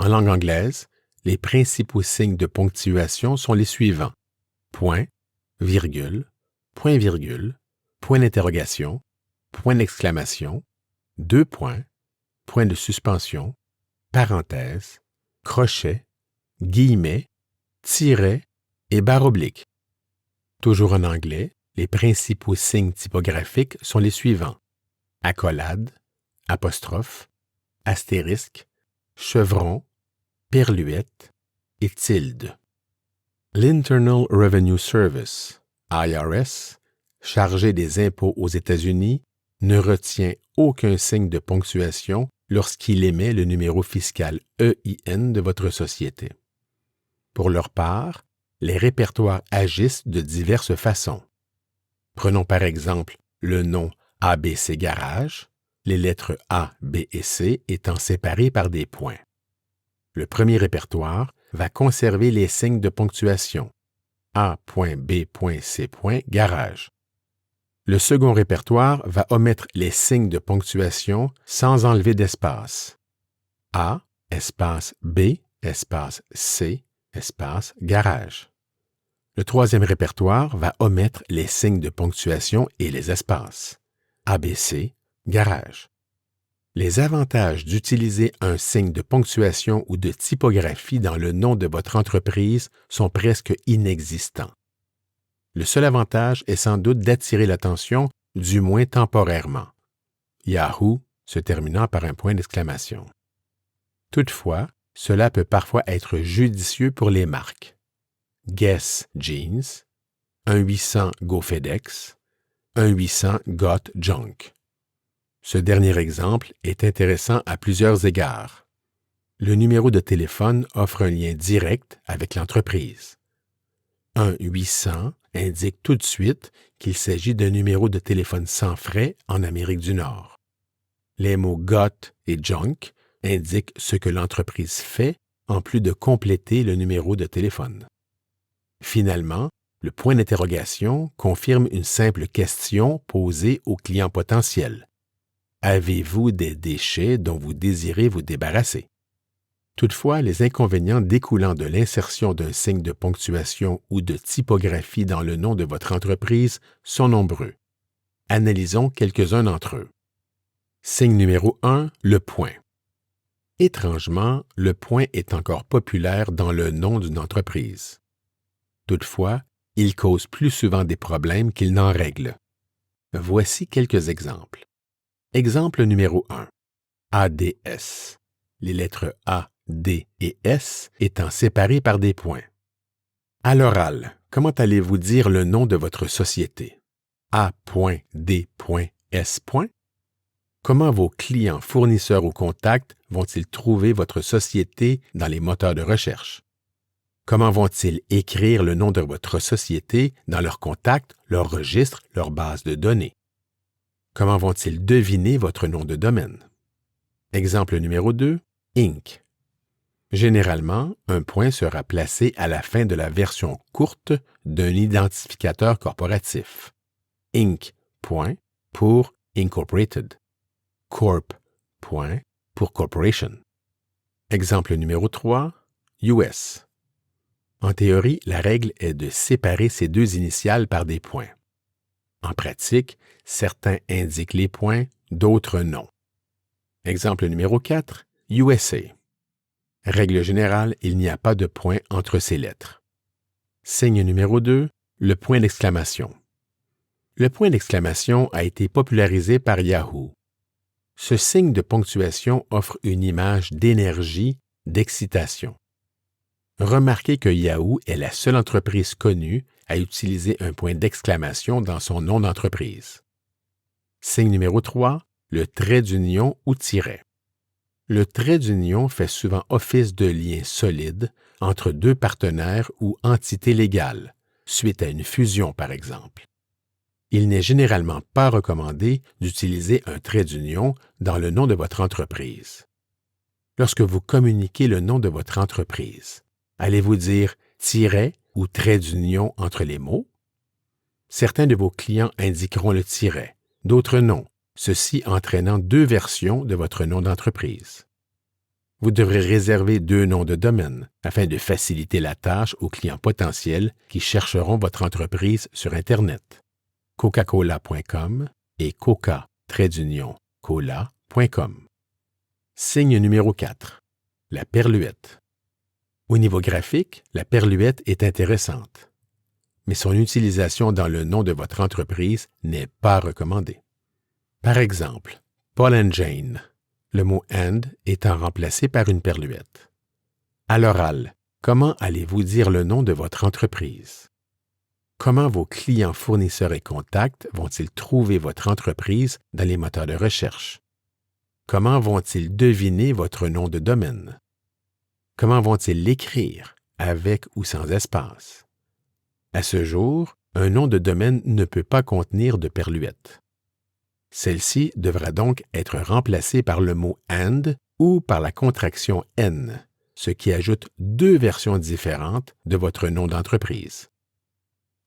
En langue anglaise, les principaux signes de ponctuation sont les suivants: point, virgule, point virgule, point d'interrogation, point d'exclamation, deux points, point de suspension, parenthèse, crochet, guillemets, tiret et barre oblique. Toujours en anglais, les principaux signes typographiques sont les suivants: accolade, apostrophe, astérisque, chevron, perluette et tilde. L'Internal Revenue Service, IRS, chargé des impôts aux États-Unis, ne retient aucun signe de ponctuation lorsqu'il émet le numéro fiscal EIN de votre société. Pour leur part, les répertoires agissent de diverses façons. Prenons par exemple le nom ABC Garage, les lettres A, B et C étant séparées par des points. Le premier répertoire va conserver les signes de ponctuation A.B.C. Garage. Le second répertoire va omettre les signes de ponctuation sans enlever d'espace. A, espace B, espace C, espace Garage. Le troisième répertoire va omettre les signes de ponctuation et les espaces. ABC, Garage. Les avantages d'utiliser un signe de ponctuation ou de typographie dans le nom de votre entreprise sont presque inexistants. Le seul avantage est sans doute d'attirer l'attention, du moins temporairement. Yahoo se terminant par un point d'exclamation. Toutefois, cela peut parfois être judicieux pour les marques. Guess Jeans, 1-800 Go FedEx, 1-800 Got Junk. Ce dernier exemple est intéressant à plusieurs égards. Le numéro de téléphone offre un lien direct avec l'entreprise. 1-800 indique tout de suite qu'il s'agit d'un numéro de téléphone sans frais en Amérique du Nord. Les mots Got et Junk indiquent ce que l'entreprise fait en plus de compléter le numéro de téléphone. Finalement, le point d'interrogation confirme une simple question posée au client potentiel. Avez-vous des déchets dont vous désirez vous débarrasser? Toutefois, les inconvénients découlant de l'insertion d'un signe de ponctuation ou de typographie dans le nom de votre entreprise sont nombreux. Analysons quelques-uns d'entre eux. Signe numéro 1, le point. Étrangement, le point est encore populaire dans le nom d'une entreprise. Toutefois, il cause plus souvent des problèmes qu'il n'en règle. Voici quelques exemples. Exemple numéro 1. ADS. Les lettres A, D et S étant séparées par des points. À l'oral, comment allez-vous dire le nom de votre société? A.D.S. Comment vos clients, fournisseurs ou contacts vont-ils trouver votre société dans les moteurs de recherche? Comment vont-ils écrire le nom de votre société dans leurs contacts, leurs registres, leurs bases de données? Comment vont-ils deviner votre nom de domaine? Exemple numéro 2, Inc. Généralement, un point sera placé à la fin de la version courte d'un identificateur corporatif. Inc. pour Incorporated. Corp. pour Corporation. Exemple numéro 3, US. En théorie, la règle est de séparer ces deux initiales par des points. En pratique, certains indiquent les points, d'autres non. Exemple numéro 4, USA. Règle générale, il n'y a pas de point entre ces lettres. Signe numéro 2, le point d'exclamation. Le point d'exclamation a été popularisé par Yahoo. Ce signe de ponctuation offre une image d'énergie, d'excitation. Remarquez que Yahoo est la seule entreprise connue à utiliser un point d'exclamation dans son nom d'entreprise. Signe numéro 3, le trait d'union ou tiret. Le trait d'union fait souvent office de lien solide entre deux partenaires ou entités légales, suite à une fusion par exemple. Il n'est généralement pas recommandé d'utiliser un trait d'union dans le nom de votre entreprise. Lorsque vous communiquez le nom de votre entreprise, allez-vous dire tiret ou trait d'union entre les mots? Certains de vos clients indiqueront le tiret, d'autres non, ceci entraînant deux versions de votre nom d'entreprise. vous devrez réserver 2 noms de domaine afin de faciliter la tâche aux clients potentiels qui chercheront votre entreprise sur Internet. coca-cola.com et coca-cola.com. Signe numéro 4. La perluette. Au niveau graphique, la perluette est intéressante, mais son utilisation dans le nom de votre entreprise n'est pas recommandée. Par exemple, Paul & Jane, le mot « and » étant remplacé par une perluette. À l'oral, comment allez-vous dire le nom de votre entreprise? Comment vos clients, fournisseurs et contacts vont-ils trouver votre entreprise dans les moteurs de recherche? Comment vont-ils deviner votre nom de domaine? Comment vont-ils l'écrire, avec ou sans espace? À ce jour, un nom de domaine ne peut pas contenir de perluette. Celle-ci devra donc être remplacée par le mot « and » ou par la contraction « n », ce qui ajoute 2 versions différentes de votre nom d'entreprise.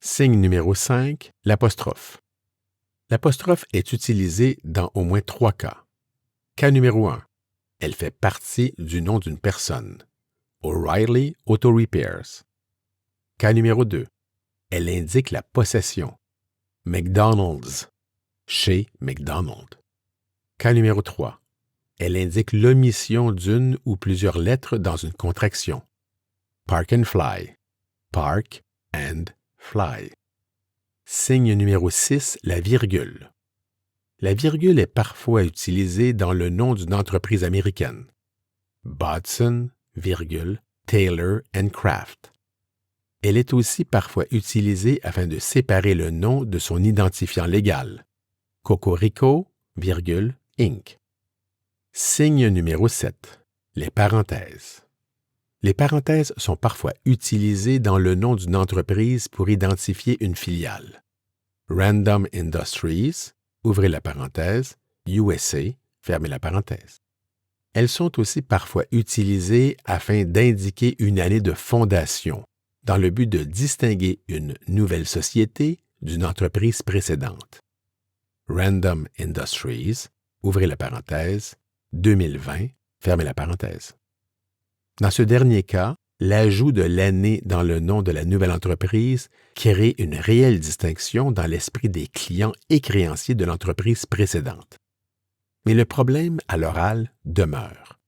Signe numéro 5, l'apostrophe. L'apostrophe est utilisée dans au moins 3 cas. Cas numéro 1. Elle fait partie du nom d'une personne. O'Reilly Auto Repairs. Cas numéro 2. Elle indique la possession. McDonald's. Chez McDonald. Cas numéro 3. Elle indique l'omission d'une ou plusieurs lettres dans une contraction. Park and Fly. Park and Fly. Signe numéro 6, la virgule. La virgule est parfois utilisée dans le nom d'une entreprise américaine. Bodson, Taylor & Craft. Elle est aussi parfois utilisée afin de séparer le nom de son identifiant légal. Cocorico, Inc. Signe numéro 7. Les parenthèses. Les parenthèses sont parfois utilisées dans le nom d'une entreprise pour identifier une filiale. Random Industries, ouvrez la parenthèse, USA, fermez la parenthèse. Elles sont aussi parfois utilisées afin d'indiquer une année de fondation, dans le but de distinguer une nouvelle société d'une entreprise précédente. Random Industries, ouvrez la parenthèse, 2020, fermez la parenthèse. Dans ce dernier cas, l'ajout de l'année dans le nom de la nouvelle entreprise crée une réelle distinction dans l'esprit des clients et créanciers de l'entreprise précédente. Mais le problème à l'oral demeure.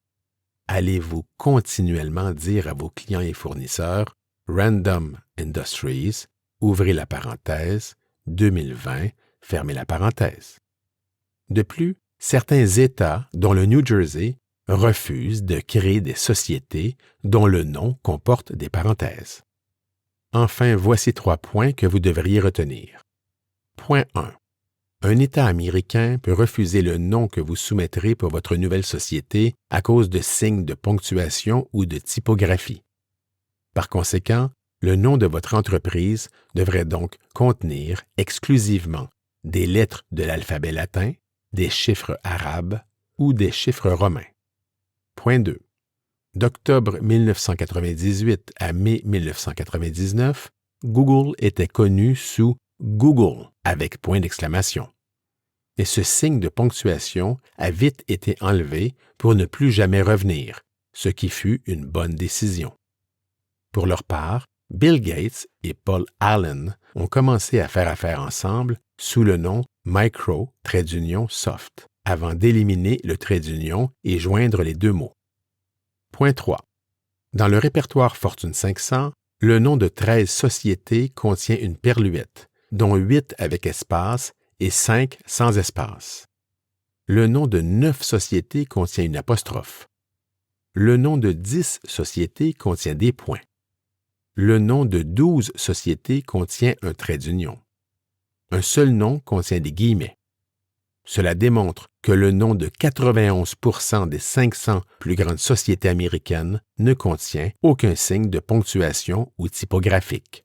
Allez-vous continuellement dire à vos clients et fournisseurs « Random Industries », ouvrez la parenthèse, 2020, fermez la parenthèse. De plus, certains États, dont le New Jersey, refusent de créer des sociétés dont le nom comporte des parenthèses. Enfin, voici 3 points que vous devriez retenir. Point 1. Un État américain peut refuser le nom que vous soumettrez pour votre nouvelle société à cause de signes de ponctuation ou de typographie. Par conséquent, le nom de votre entreprise devrait donc contenir exclusivement des lettres de l'alphabet latin, des chiffres arabes ou des chiffres romains. Point 2. D'octobre 1998 à mai 1999, Google était connu sous Google avec point d'exclamation. Et ce signe de ponctuation a vite été enlevé pour ne plus jamais revenir, ce qui fut une bonne décision. Pour leur part, Bill Gates et Paul Allen ont commencé à faire affaire ensemble sous le nom Micro-Soft, avant d'éliminer le trait d'union et joindre les 2 mots. Point 3. Dans le répertoire Fortune 500, le nom de 13 sociétés contient une perluette, dont 8 avec espace et 5 sans espace. Le nom de 9 sociétés contient une apostrophe. Le nom de 10 sociétés contient des points. Le nom de 12 sociétés contient un trait d'union. Un seul nom contient des guillemets. Cela démontre que le nom de 91% des 500 plus grandes sociétés américaines ne contient aucun signe de ponctuation ou typographique.